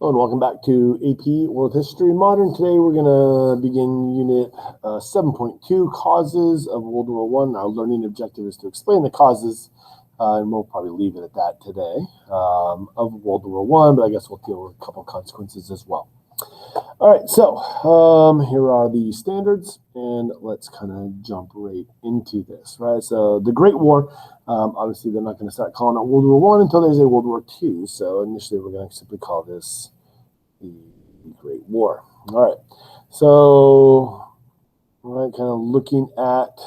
Hello and welcome back to AP World History Modern. Today we're going to begin Unit 7.2, Causes of World War I. Our learning objective is to explain the causes, and we'll probably leave it at that today, of World War I, but I guess we'll deal with a couple consequences as well. All right, so here are the standards, and let's kind of jump right into this, right? So the Great War, obviously they're not going to start calling it World War I until there's a World War II. So initially we're going to simply call this the Great War. All right, so all right, kind of looking at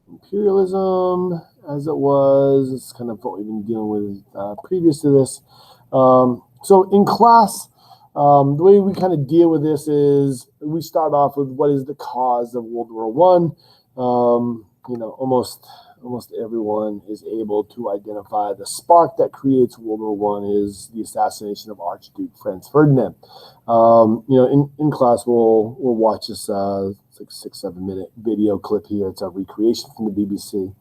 imperialism as it was. It's kind of what we've been dealing with previous to this. So in class, the way we kind of deal with this is we start off with what is the cause of World War I. Almost everyone is able to identify the spark that creates World War I is the assassination of Archduke Franz Ferdinand. In class we'll watch this it's like 6-7 minute video clip here. It's a recreation from the BBC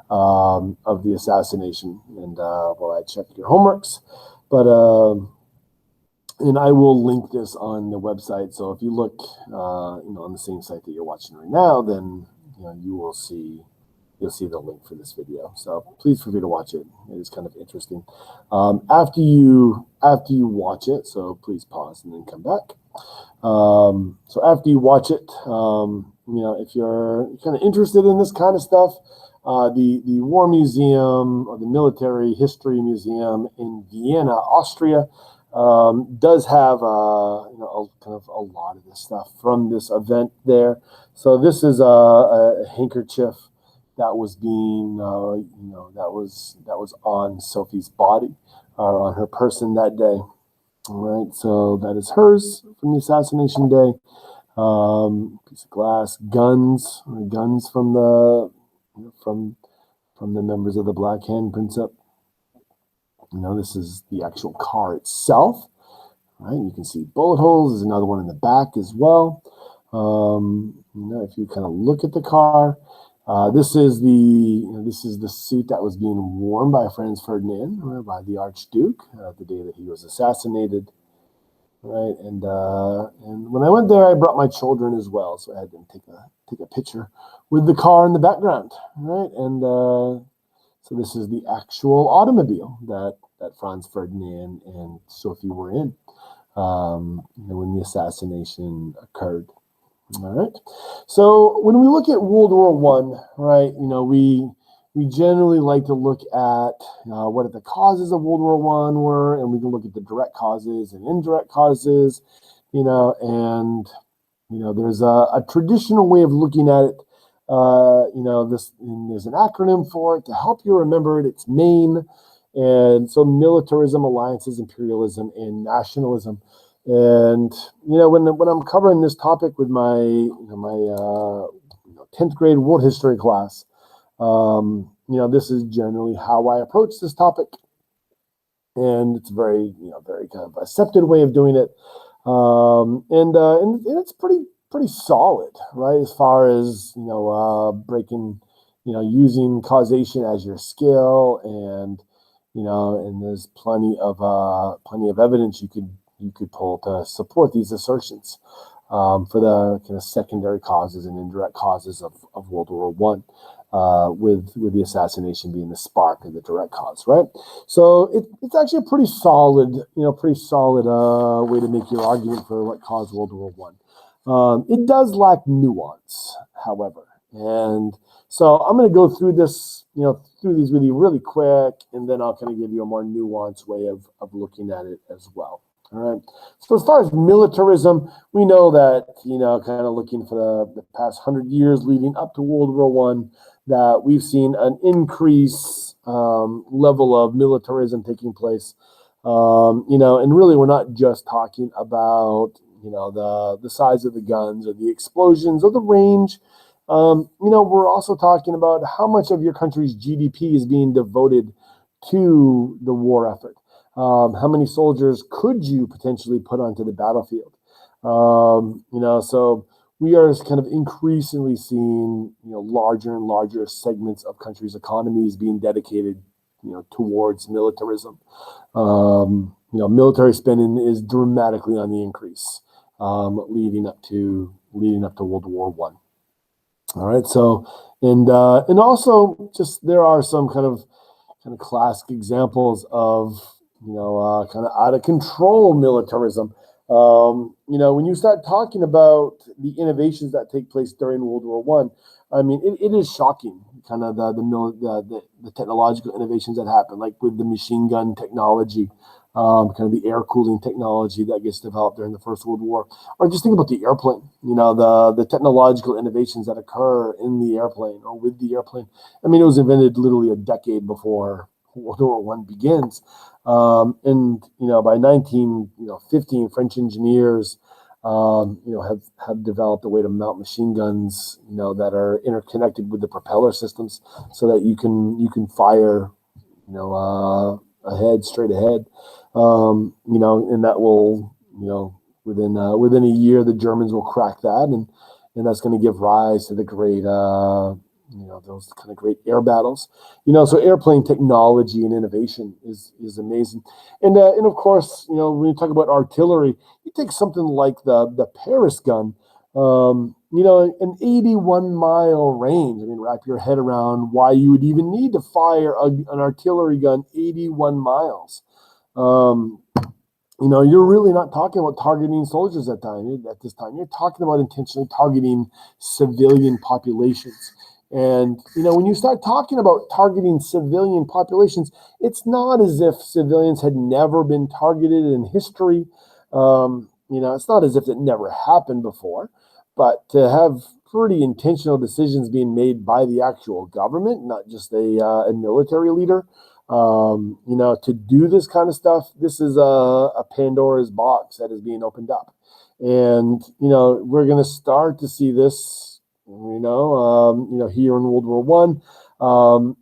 of the assassination, and while I check your homeworks, but. And I will link this on the website. So if you look, on the same site that you're watching right now, then you'll see the link for this video. So please feel free to watch it. It is kind of interesting. After you watch it, so please pause and then come back. So after you watch it, if you're kind of interested in this kind of stuff, the War Museum or the Military History Museum in Vienna, Austria, does have kind of a lot of this stuff from this event there. So this is a handkerchief that was being that was on Sophie's body or on her person that day. All right, so that is hers from the assassination day. Piece of glass, guns from the members of the Black Hand Principle. This is the actual car itself, right? You can see bullet holes. There's another one in the back as well. If you kind of look at the car, this is the suit that was being worn by Franz Ferdinand, by the Archduke, the day that he was assassinated, right? And when I went there, I brought my children as well, so I had them take a picture with the car in the background, right? And so this is the actual automobile that Franz Ferdinand and Sophie were in when the assassination occurred. All right. So when we look at World War I, right, we generally like to look at what the causes of World War I were, and we can look at the direct causes and indirect causes, and there's a traditional way of looking at it. There's an acronym for it to help you remember it. It's MAIN, and so militarism, alliances, imperialism, and nationalism. And when I'm covering this topic with my 10th grade world history class, this is generally how I approach this topic, and it's very kind of accepted way of doing it, and it's pretty solid, right? As far as breaking, using causation as your skill, and and there's plenty of evidence you could pull to support these assertions for the kind of secondary causes and indirect causes of World War I, with the assassination being the spark of the direct cause, right? So it's actually a pretty solid way to make your argument for what caused World War I. It does lack nuance, however, and so I'm going to go through this, through these with you really quick, and then I'll kind of give you a more nuanced way of looking at it as well. All right. So as far as militarism, we know that, kind of looking for the past 100 years leading up to World War I, that we've seen an increase level of militarism taking place. And really we're not just talking about, the size of the guns or the explosions or the range. We're also talking about how much of your country's GDP is being devoted to the war effort. How many soldiers could you potentially put onto the battlefield? So we are kind of increasingly seeing, larger and larger segments of countries' economies being dedicated, towards militarism. military spending is dramatically on the increase, leading up to World War One. All right, so and also just there are some kind of classic examples of kind of out of control militarism. When you start talking about the innovations that take place during World War One, I mean, it is shocking, kind of the technological innovations that happen, like with the machine gun technology, kind of the air cooling technology that gets developed during the First World War, or just think about the airplane. The technological innovations that occur in the airplane or with the airplane. I mean, it was invented literally a decade before World War One begins, and by 1915, French engineers have developed a way to mount machine guns that are interconnected with the propeller systems, so that you can fire straight ahead, and that will within a year the Germans will crack that, and that's going to give rise to the great those kind of great air battles. So airplane technology and innovation is amazing. And of course, when you talk about artillery, you take something like the Paris gun, an 81-mile range. I mean, wrap your head around why you would even need to fire an artillery gun 81 miles. You're really not talking about targeting soldiers at this time. You're talking about intentionally targeting civilian populations. And, when you start talking about targeting civilian populations, it's not as if civilians had never been targeted in history. It's not as if it never happened before, but to have pretty intentional decisions being made by the actual government, not just a military leader, to do this kind of stuff, this is a Pandora's box that is being opened up. And, we're going to start to see this here in World War One, and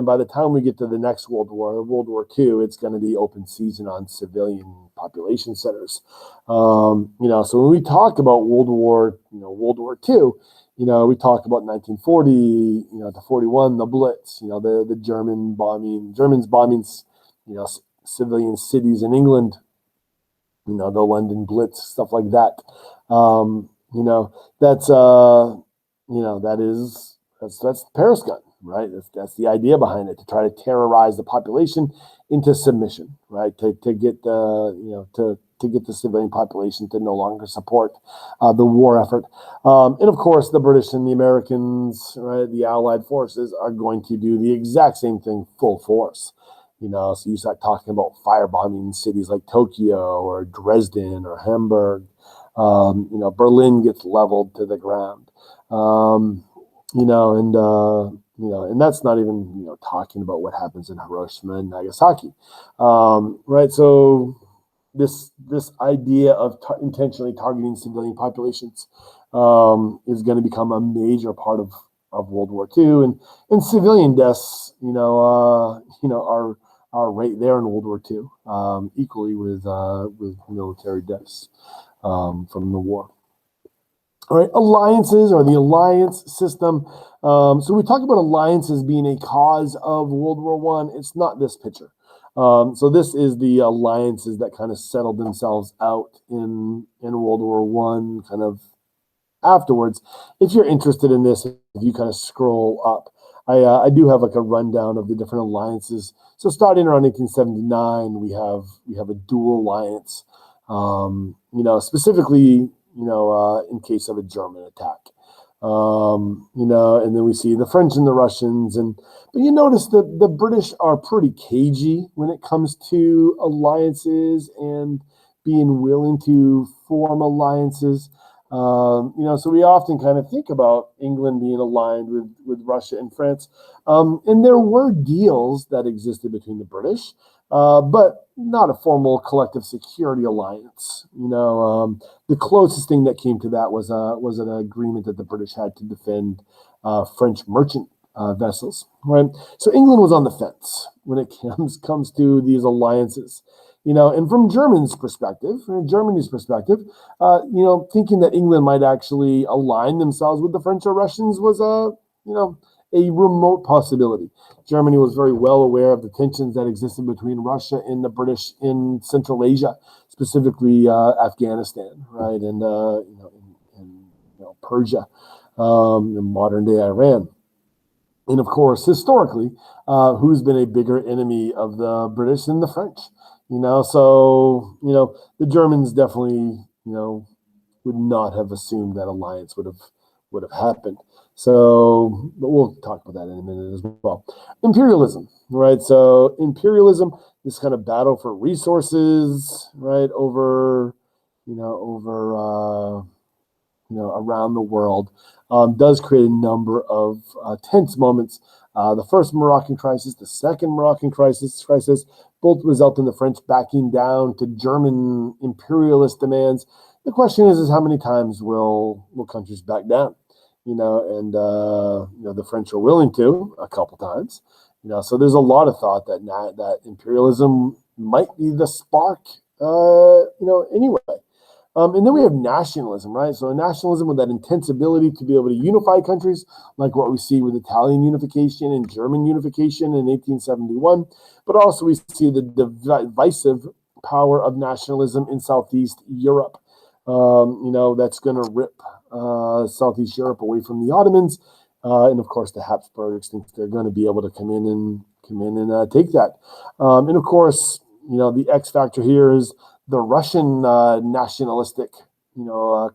by the time we get to the next World War, World War II, it's going to be open season on civilian population centers. So when we talk about World War II, we talk about 1940, to 41, the Blitz, the Germans bombing, civilian cities in England, the London Blitz, stuff like that. That's the Paris gun, right? That's the idea behind it, to try to terrorize the population into submission, right? To get the civilian population to no longer support the war effort. And of course, the British and the Americans, right, the Allied forces, are going to do the exact same thing full force. So you start talking about firebombing cities like Tokyo or Dresden or Hamburg. Berlin gets leveled to the ground. And that's not even, talking about what happens in Hiroshima and Nagasaki. Right. So this idea of intentionally targeting civilian populations is going to become a major part of World War II, and civilian deaths, are right there in World War II, equally with military deaths from the war. All right, alliances, or the alliance system. So we talk about alliances being a cause of World War One. It's not this picture. So this is the alliances that kind of settled themselves out in World War One, kind of afterwards. If you're interested in this, if you kind of scroll up, I do have like a rundown of the different alliances. So starting around 1879, we have a dual alliance. Specifically, in case of a German attack. And then we see the French and the Russians, but you notice that the British are pretty cagey when it comes to alliances and being willing to form alliances. So we often kind of think about England being aligned with Russia and France. And there were deals that existed between the British, but not a formal collective security alliance. The closest thing that came to that was an agreement that the British had to defend French merchant vessels. Right. So England was on the fence when it comes to these alliances. And from Germany's perspective, thinking that England might actually align themselves with the French or Russians was a remote possibility. Germany was very well aware of the tensions that existed between Russia and the British in Central Asia, specifically Afghanistan, right, and Persia, in modern day Iran. And of course, historically, who's been a bigger enemy of the British than the French? So the Germans definitely would not have assumed that alliance would have happened. So, but we'll talk about that in a minute as well. Imperialism, right? So imperialism, this kind of battle for resources, right, over around the world, does create a number of tense moments. The first Moroccan crisis, the second Moroccan crisis, both result in the French backing down to German imperialist demands. The question is how many times will countries back down? The French are willing to a couple times. So there's a lot of thought that imperialism might be the spark. Anyway. And then we have nationalism, right? So nationalism with that intense ability to be able to unify countries, like what we see with Italian unification and German unification in 1871. But also we see the divisive power of nationalism in Southeast Europe. That's going to rip Southeast Europe away from the Ottomans. And of course, the Habsburgs think they're going to be able to come in and take that. And of course, the X factor here is the Russian nationalistic,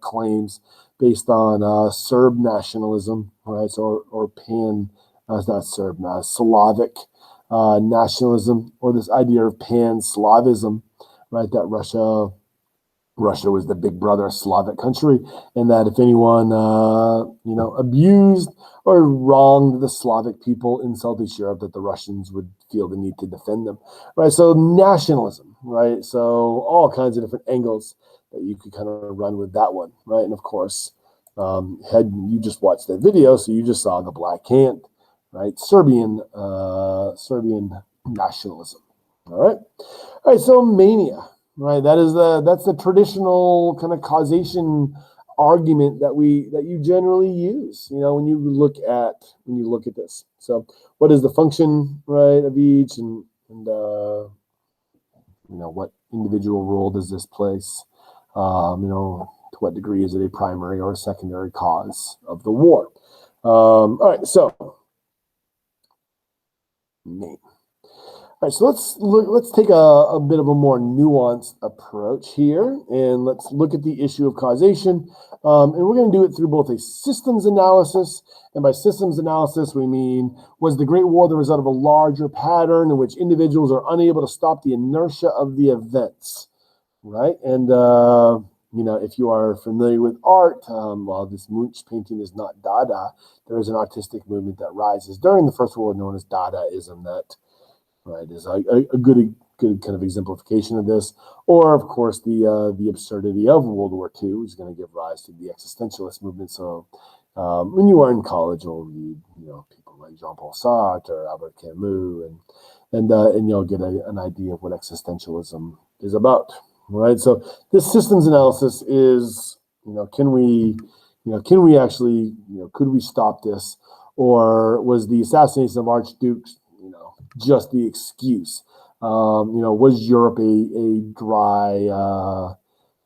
claims based on Serb nationalism, right? So or pan, not Serb, Slavic nationalism, or this idea of pan-Slavism, right? That Russia was the big brother Slavic country, and that if anyone, abused or wronged the Slavic people in Southeast Europe, that the Russians would feel the need to defend them, right? So nationalism, right? So all kinds of different angles that you could kind of run with that one, right? And of course, had you just watched that video, so you just saw the Black Hand, right? Serbian nationalism. All right. So Mania. Right, that's the traditional kind of causation argument that you generally use. When you look at this. So, what is the function, right, of each, and what individual role does this place? To what degree is it a primary or a secondary cause of the war? All right, so name. All right, so let's take a bit of a more nuanced approach here, and let's look at the issue of causation. And we're going to do it through both a systems analysis, and by systems analysis, we mean, was the Great War the result of a larger pattern in which individuals are unable to stop the inertia of the events, right? And, if you are familiar with art, while this Munch painting is not Dada, there is an artistic movement that rises during the First World War known as Dadaism that, right, is a good kind of exemplification of this. Or, of course, the absurdity of World War II is going to give rise to the existentialist movement. So when you are in college, you'll read, people like Jean-Paul Sartre or Albert Camus, and you'll get an idea of what existentialism is about, right? So this systems analysis is, can we actually, could we stop this? Or was the assassination of archdukes, just the excuse? Was Europe a dry,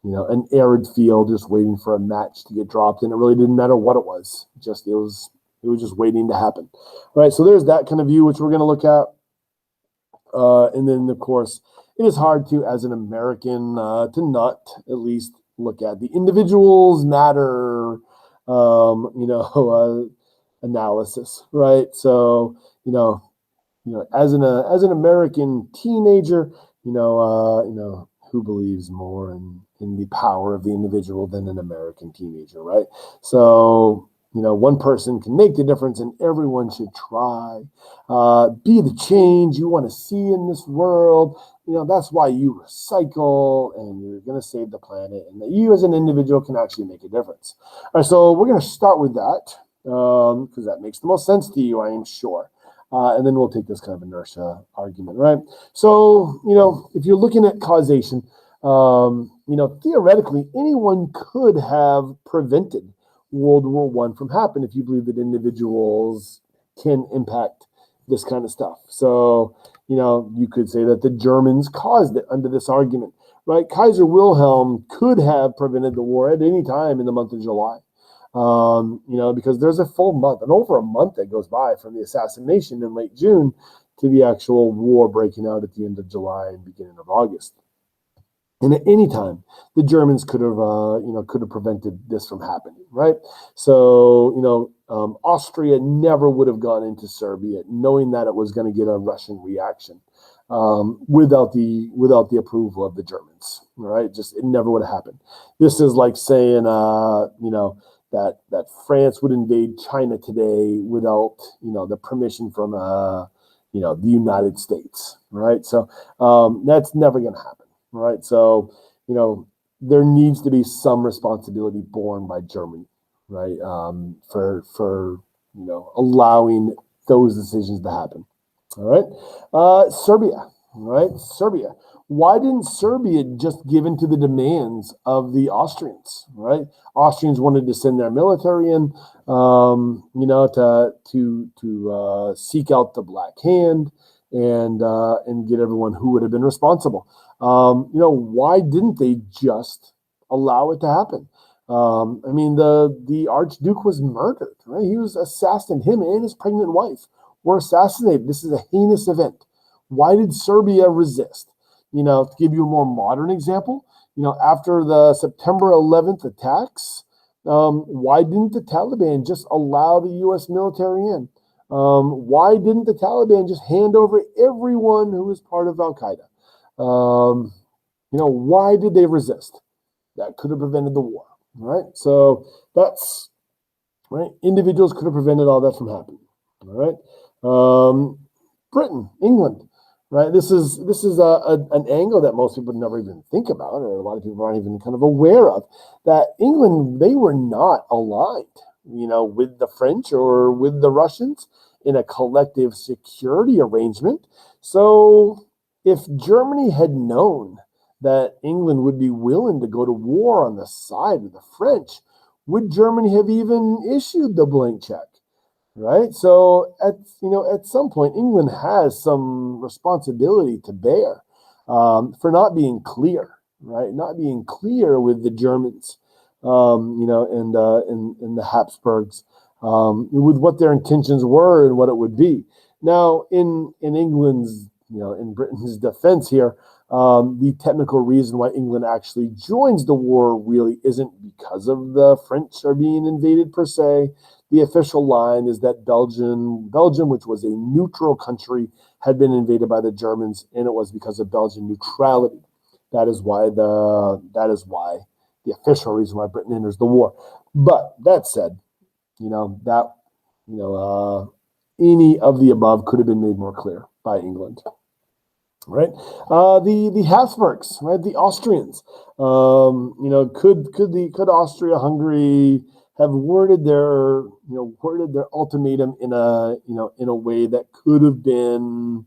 an arid field just waiting for a match to get dropped, and it really didn't matter what it was. It was just waiting to happen, right? So there's that kind of view which we're going to look at, and then of course it is hard to, as an American, to not at least look at the individuals matter, analysis, right? So as an American teenager, who believes more in the power of the individual than an American teenager, right? So, one person can make the difference, and everyone should try. Be the change you want to see in this world. That's why you recycle, and you're going to save the planet, and that you as an individual can actually make a difference. All right, so we're going to start with that, because that makes the most sense to you, I am sure. And then we'll take this kind of inertia argument, right? So, if you're looking at causation, theoretically, anyone could have prevented World War I from happening if you believe that individuals can impact this kind of stuff. So, you could say that the Germans caused it under this argument, right? Kaiser Wilhelm could have prevented the war at any time in the month of July, because there's a full month and over a month that goes by from the assassination in late June to the actual war breaking out at the end of July and beginning of August. And at any time, the Germans could have prevented this from happening, right? So, Austria never would have gone into Serbia knowing that it was going to get a Russian reaction without the approval of the Germans, right? Just it never would have happened. This is like saying, that France would invade China today without, the permission from, the United States, right? So that's never going to happen. Right, so there needs to be some responsibility borne by Germany, right, for allowing those decisions to happen. All right, Serbia, right? Serbia. Why didn't Serbia just give in to the demands of the Austrians? Right, Austrians wanted to send their military in, to seek out the Black Hand and get everyone who would have been responsible. Why didn't they just allow it to happen? The Archduke was murdered, right? He was assassinated. Him and his pregnant wife were assassinated. This is a heinous event. Why did Serbia resist? To give you a more modern example, after the September 11th attacks, why didn't the Taliban just allow the U.S. military in? Why didn't the Taliban just hand over everyone who was part of Al-Qaeda? Why did they resist? That could have prevented the war, right? So that's right. Individuals could have prevented all that from happening. All right. Britain, England, right? This is an angle that most people never even think about, or a lot of people aren't even kind of aware of. That England, they were not aligned, with the French or with the Russians in a collective security arrangement. So if Germany had known that England would be willing to go to war on the side of the French, would Germany have even issued the blank check? Right? So at some point, England has some responsibility to bear for not being clear, right? Not being clear with the Germans, and the Habsburgs, with what their intentions were and what it would be. Now, in England's, in Britain's defense here, the technical reason why England actually joins the war really isn't because of the French are being invaded per se. The official line is that Belgium, which was a neutral country, had been invaded by the Germans, and it was because of Belgian neutrality. That is why the official reason why Britain enters the war. But that said, any of the above could have been made more clear by England. Right, the Habsburgs, right, the Austrians. Could Austria-Hungary have worded their ultimatum in a way that could have been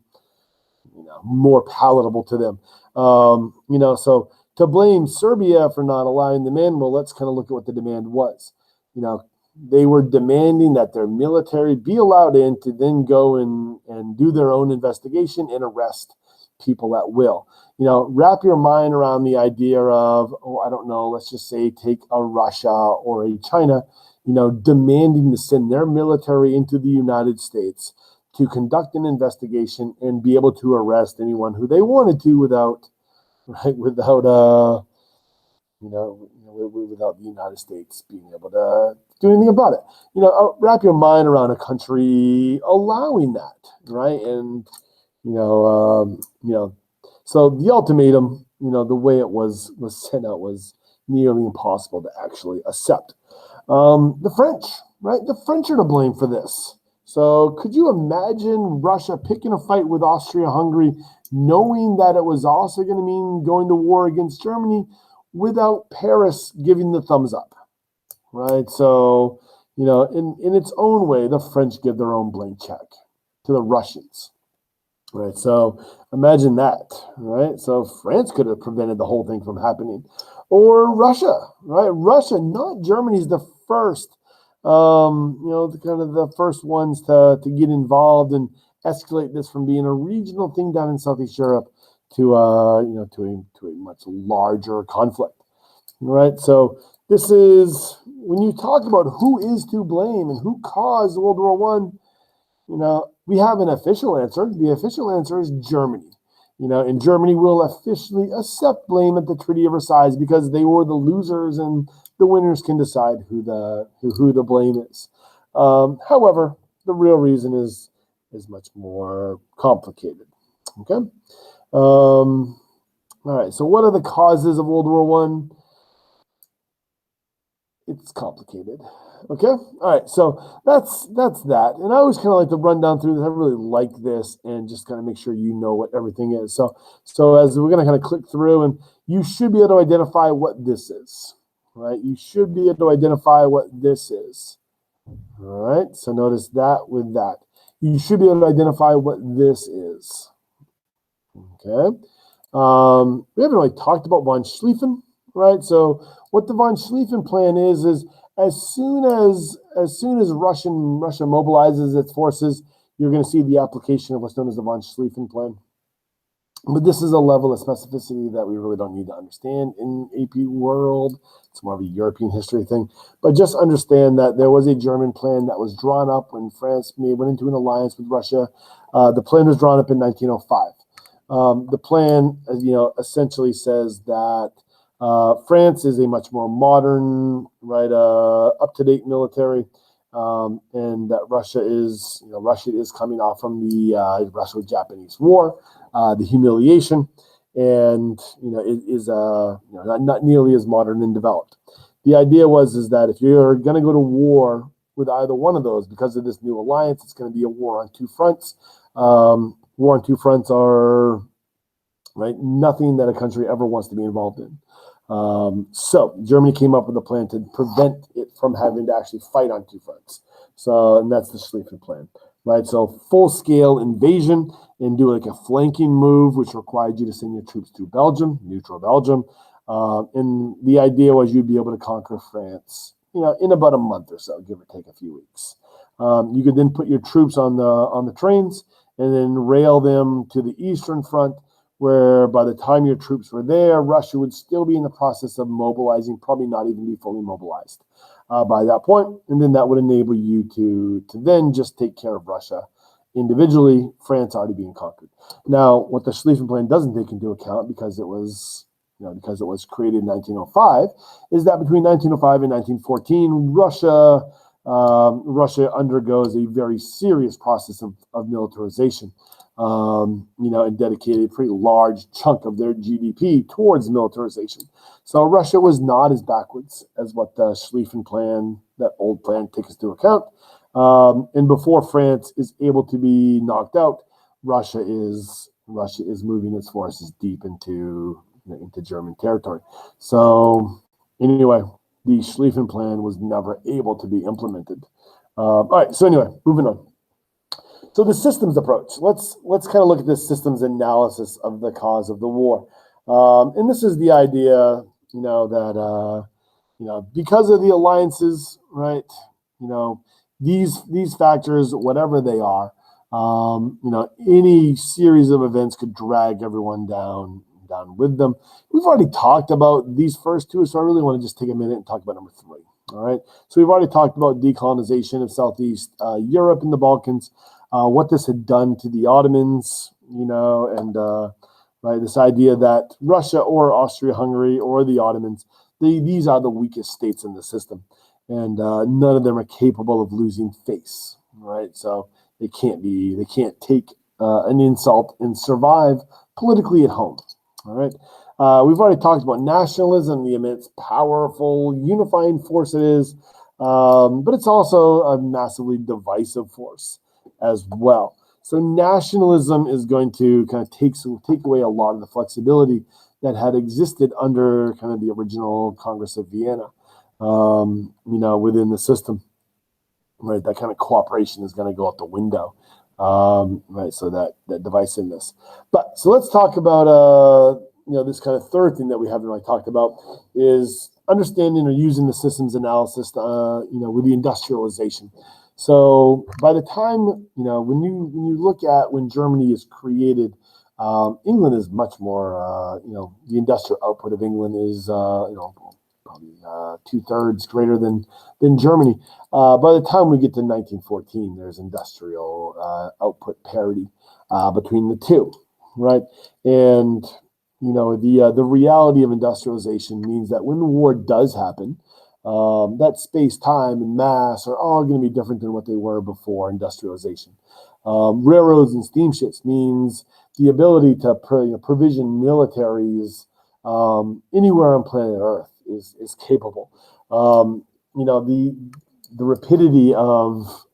more palatable to them? So to blame Serbia for not allowing them in, well, let's kind of look at what the demand was. They were demanding that their military be allowed in to then go and do their own investigation and arrest people at will. Wrap your mind around the idea of, I don't know, let's just say take a Russia or a China, demanding to send their military into the United States to conduct an investigation and be able to arrest anyone who they wanted to without the United States being able to do anything about it. Wrap your mind around a country allowing that, right? And so the ultimatum, the way it was sent out was nearly impossible to actually accept. The French, right? The French are to blame for this. So could you imagine Russia picking a fight with Austria-Hungary, knowing that it was also going to mean going to war against Germany without Paris giving the thumbs up, right? So, in its own way, the French give their own blank check to the Russians. Right, so imagine that, right? So France could have prevented the whole thing from happening. Or Russia, right? Russia, not Germany, is the first the kind of the first ones to get involved and escalate this from being a regional thing down in Southeast Europe to to a much larger conflict. Right. So this is when you talk about who is to blame and who caused World War One. We have an official answer. The official answer is Germany. And Germany will officially accept blame at the Treaty of Versailles because they were the losers, and the winners can decide who the blame is. However, the real reason is much more complicated. Okay. All right. So, what are the causes of World War One? It's complicated. Okay. All right. So that's that. And I always kind of like to run down through this. I really like this and just kind of make sure you know what everything is. So as we're going to kind of click through, and you should be able to identify what this is, right? You should be able to identify what this is. All right. So notice that with that. You should be able to identify what this is. Okay. We haven't really talked about von Schlieffen, right? So what the von Schlieffen plan is as soon as Russia mobilizes its forces, you're going to see the application of what's known as the von Schlieffen plan. But this is a level of specificity that we really don't need to understand in AP world. It's more of a European history thing. But just understand that there was a German plan that was drawn up when France went into an alliance with Russia. The plan was drawn up in 1905. The plan, essentially says that France is a much more modern, right, up-to-date military, and that Russia is coming off from the Russo-Japanese War, the humiliation, and it is not nearly as modern and developed. The idea is that if you're going to go to war with either one of those because of this new alliance, it's going to be a war on two fronts. War on two fronts are nothing that a country ever wants to be involved in. So Germany came up with a plan to prevent it from having to actually fight on two fronts. And that's the Schlieffen Plan, right? So full-scale invasion and do like a flanking move, which required you to send your troops through Belgium, neutral Belgium. And the idea was you'd be able to conquer France, in about a month or so, give or take a few weeks. You could then put your troops on the trains and then rail them to the Eastern Front, where by the time your troops were there, Russia would still be in the process of mobilizing, probably not even be fully mobilized by that point. And then that would enable you to then just take care of Russia individually, France already being conquered. Now, what the Schlieffen Plan doesn't take into account, because it was created in 1905, is that between 1905 and 1914, Russia undergoes a very serious process of militarization. And dedicated a pretty large chunk of their GDP towards militarization. So Russia was not as backwards as what the Schlieffen Plan, that old plan, takes into account. And before France is able to be knocked out, Russia is moving its forces deep into German territory. So anyway, the Schlieffen Plan was never able to be implemented. All right. So anyway, moving on. So the systems approach. Let's kind of look at this systems analysis of the cause of the war. And this is the idea, that because of the alliances, right? These factors, whatever they are, any series of events could drag everyone down with them. We've already talked about these first two, so I really want to just take a minute and talk about number three. All right. So we've already talked about decolonization of Southeast Europe and the Balkans. What this had done to the Ottomans, and this idea that Russia or Austria-Hungary or the Ottomans, these are the weakest states in the system, and none of them are capable of losing face, right? So they can't take an insult and survive politically at home, all right? We've already talked about nationalism, the immense, powerful, unifying force it is, but it's also a massively divisive force as well. So nationalism is going to kind of take away a lot of the flexibility that had existed under kind of the original Congress of Vienna, within the system, right? That kind of cooperation is going to go out the window, right? So that divisiveness. So let's talk about this kind of third thing that we haven't really talked about is understanding or using the systems analysis, with the industrialization. So by the time, when you look at when Germany is created, England is much more, the industrial output of England is, probably 2/3 greater than Germany. By the time we get to 1914, there's industrial output parity between the two, right? And the reality of industrialization means that when the war does happen, that space, time, and mass are all going to be different than what they were before industrialization. Railroads and steamships means the ability to provision militaries anywhere on planet Earth is capable. The rapidity of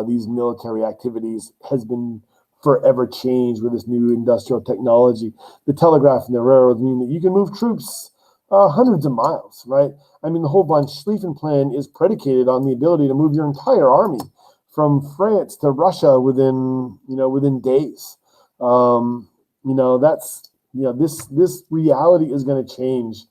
these military activities has been forever changed with this new industrial technology. The telegraph and the railroads mean that you can move troops hundreds of miles, right? I mean, the whole von Schlieffen Plan is predicated on the ability to move your entire army from France to Russia within days. This reality is going to change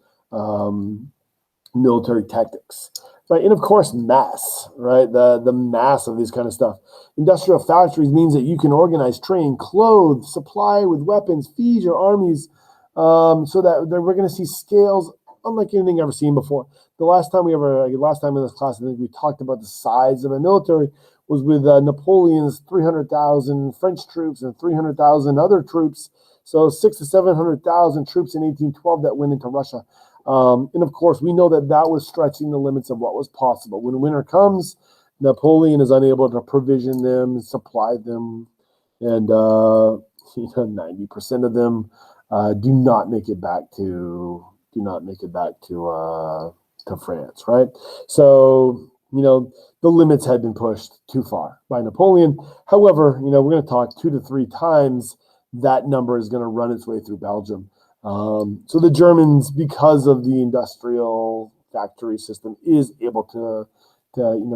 military tactics, right? And of course, mass, right? The mass of this kind of stuff. Industrial factories means that you can organize, train, clothe, supply with weapons, feed your armies, so that we're going to see scales unlike anything ever seen before. Last time in this class, I think we talked about the size of a military was with Napoleon's 300,000 French troops and 300,000 other troops. So 600,000 to 700,000 troops in 1812 that went into Russia. And of course, we know that was stretching the limits of what was possible. When winter comes, Napoleon is unable to provision them, supply them, and 90% of them do not make it back to France, right? So the limits had been pushed too far by Napoleon. However, we're going to talk 2 to 3 times that number is going to run its way through Belgium. So the Germans, because of the industrial factory system, is able to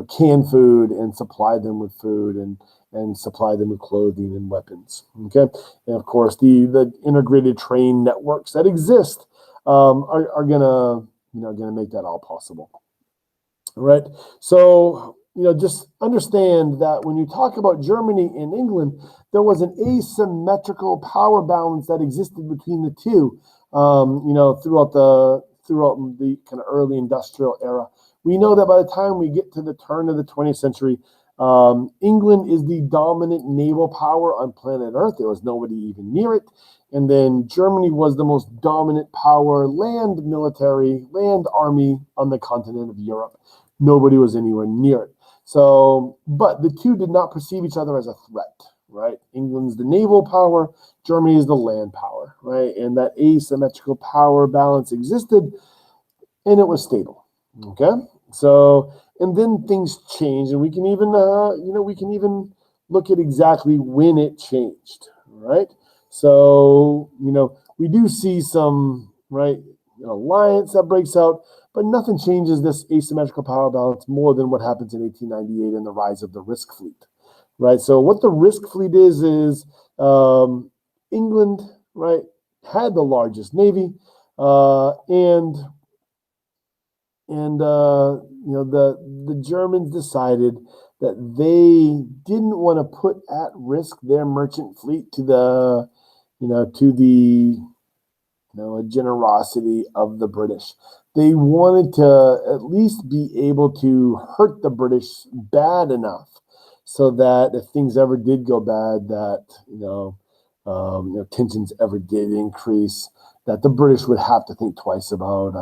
can food and supply them with food and supply them with clothing and weapons. Okay, and of course the integrated train networks that exist are gonna make that all possible. All right, so just understand that when you talk about Germany and England, there was an asymmetrical power balance that existed between the two. Throughout the kind of early industrial era. We know that by the time we get to the turn of the 20th century, England is the dominant naval power on planet Earth. There was nobody even near it. And then Germany was the most dominant power, land army on the continent of Europe. Nobody was anywhere near it. So, but the two did not perceive each other as a threat, right? England's the naval power, Germany is the land power, right? And that asymmetrical power balance existed, and it was stable. Okay, so and then things changed, and we can even look at exactly when it changed, right? So we do see some alliance that breaks out, but nothing changes this asymmetrical power balance more than what happens in 1898 and the rise of the risk fleet, right? So what the risk fleet is England, right, had the largest navy, and the Germans decided that they didn't want to put at risk their merchant fleet to the generosity of the British. They wanted to at least be able to hurt the British bad enough so that if things ever did go bad, that tensions ever did increase, that the British would have to think twice about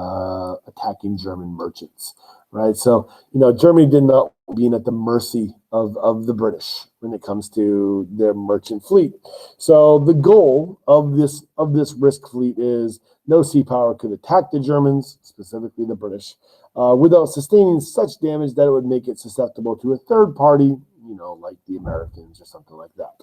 attacking German merchants, right? So Germany did not being at the mercy of the British when it comes to their merchant fleet. So the goal of this risk fleet is no sea power could attack the Germans, specifically the British, without sustaining such damage that it would make it susceptible to a third party, like the Americans or something like that.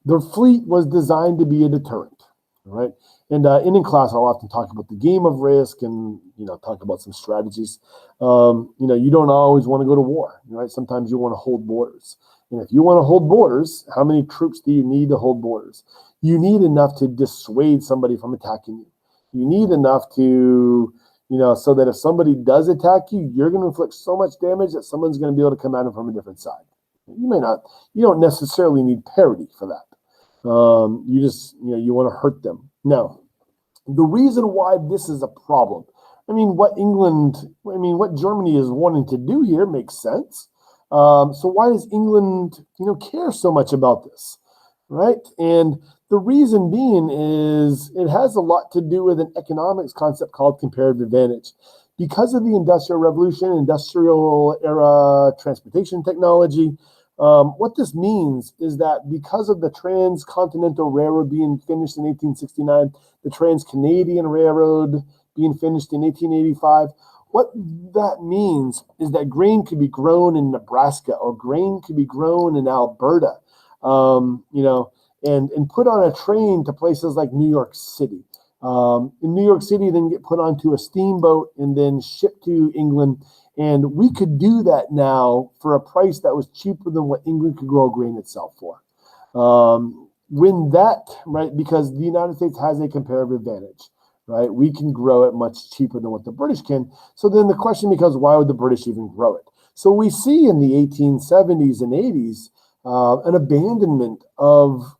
The fleet was designed to be a deterrent, right? And in class, I'll often talk about the game of risk and, talk about some strategies. You don't always want to go to war, right? Sometimes you want to hold borders. And if you want to hold borders, how many troops do you need to hold borders? You need enough to dissuade somebody from attacking you. You need enough to, so that if somebody does attack you, you're going to inflict so much damage that someone's going to be able to come at it from a different side. You don't necessarily need parity for that. You just, you want to hurt them. Now, the reason why this is a problem, what Germany is wanting to do here makes sense. So why does England, care so much about this, right? And the reason being is it has a lot to do with an economics concept called comparative advantage. Because of the Industrial Revolution, industrial era transportation technology, what this means is that because of the Transcontinental Railroad being finished in 1869, the Trans-Canadian Railroad being finished in 1885, what that means is that grain could be grown in Nebraska or grain could be grown in Alberta, and put on a train to places like New York City. In New York City, then get put onto a steamboat and then shipped to England. And we could do that now for a price that was cheaper than what England could grow grain itself for. Because the United States has a comparative advantage, right? We can grow it much cheaper than what the British can. So then the question becomes, why would the British even grow it? So we see in the 1870s and 80s an abandonment of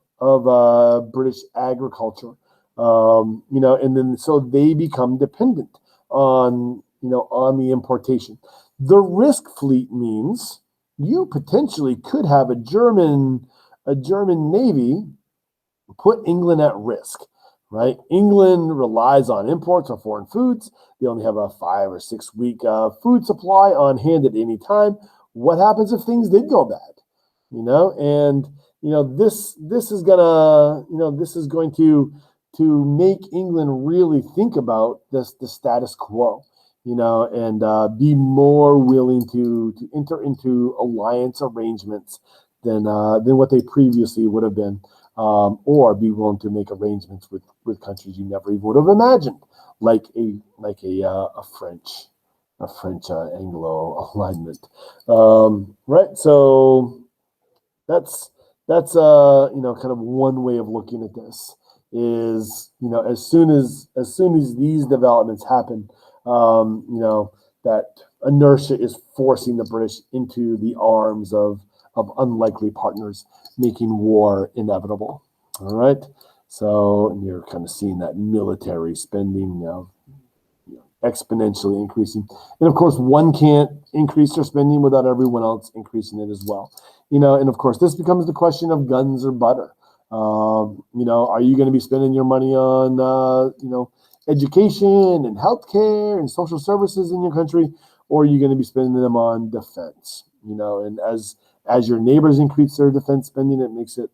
British agriculture, and then so they become dependent on the importation. The risk fleet means you potentially could have a German navy put England at risk, right? England relies on imports of foreign foods. They only have a 5 or 6 week food supply on hand at any time. What happens if things did go bad? This is going to make England really think about the status quo, and be more willing to enter into alliance arrangements than what they previously would have been, or be willing to make arrangements with countries you never even would have imagined, like a French Anglo alignment, right? So that's kind of one way of looking at this is, as soon as these developments happen, that inertia is forcing the British into the arms of unlikely partners, making war inevitable. All right. So you're kind of seeing that military spending exponentially increasing. And of course, one can't increase their spending without everyone else increasing it as well. And of course, this becomes the question of guns or butter. Are you going to be spending your money on, education and healthcare and social services in your country, or are you going to be spending them on defense? And as your neighbors increase their defense spending, it makes it,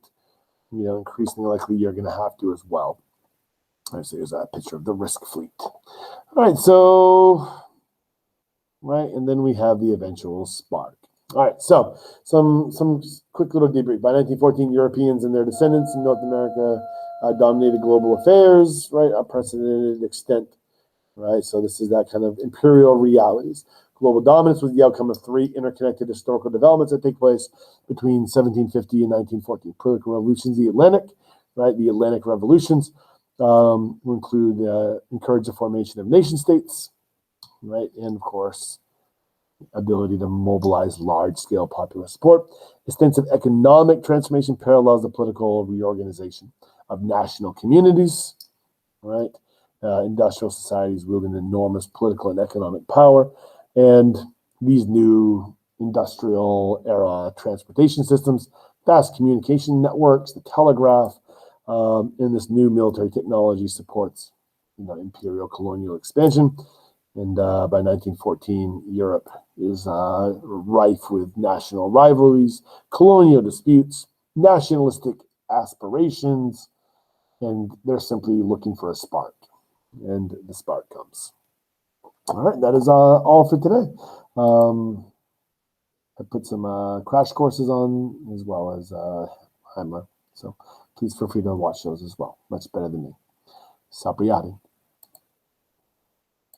increasingly likely you're going to have to as well. Here's a picture of the risk fleet. All right, so, and then we have the eventual spark. All right, so some quick little debrief. By 1914, Europeans and their descendants in North America dominated global affairs, right? Unprecedented extent, right? So this is that kind of imperial realities. Global dominance was the outcome of 3 interconnected historical developments that take place between 1750 and 1914. Political revolutions, the Atlantic, right? The Atlantic revolutions will encourage the formation of nation states, right? And of course, ability to mobilize large-scale popular support. Extensive economic transformation parallels the political reorganization of national communities, right? Industrial societies wielding enormous political and economic power, and these new industrial era transportation systems, fast communication networks, the telegraph, and this new military technology supports, imperial colonial expansion. And by 1914, Europe is rife with national rivalries, colonial disputes, nationalistic aspirations, and they're simply looking for a spark. And the spark comes. All right, that is all for today. I put some crash courses on as well as Heimler. So please feel free to watch those as well. Much better than me. Sapriati.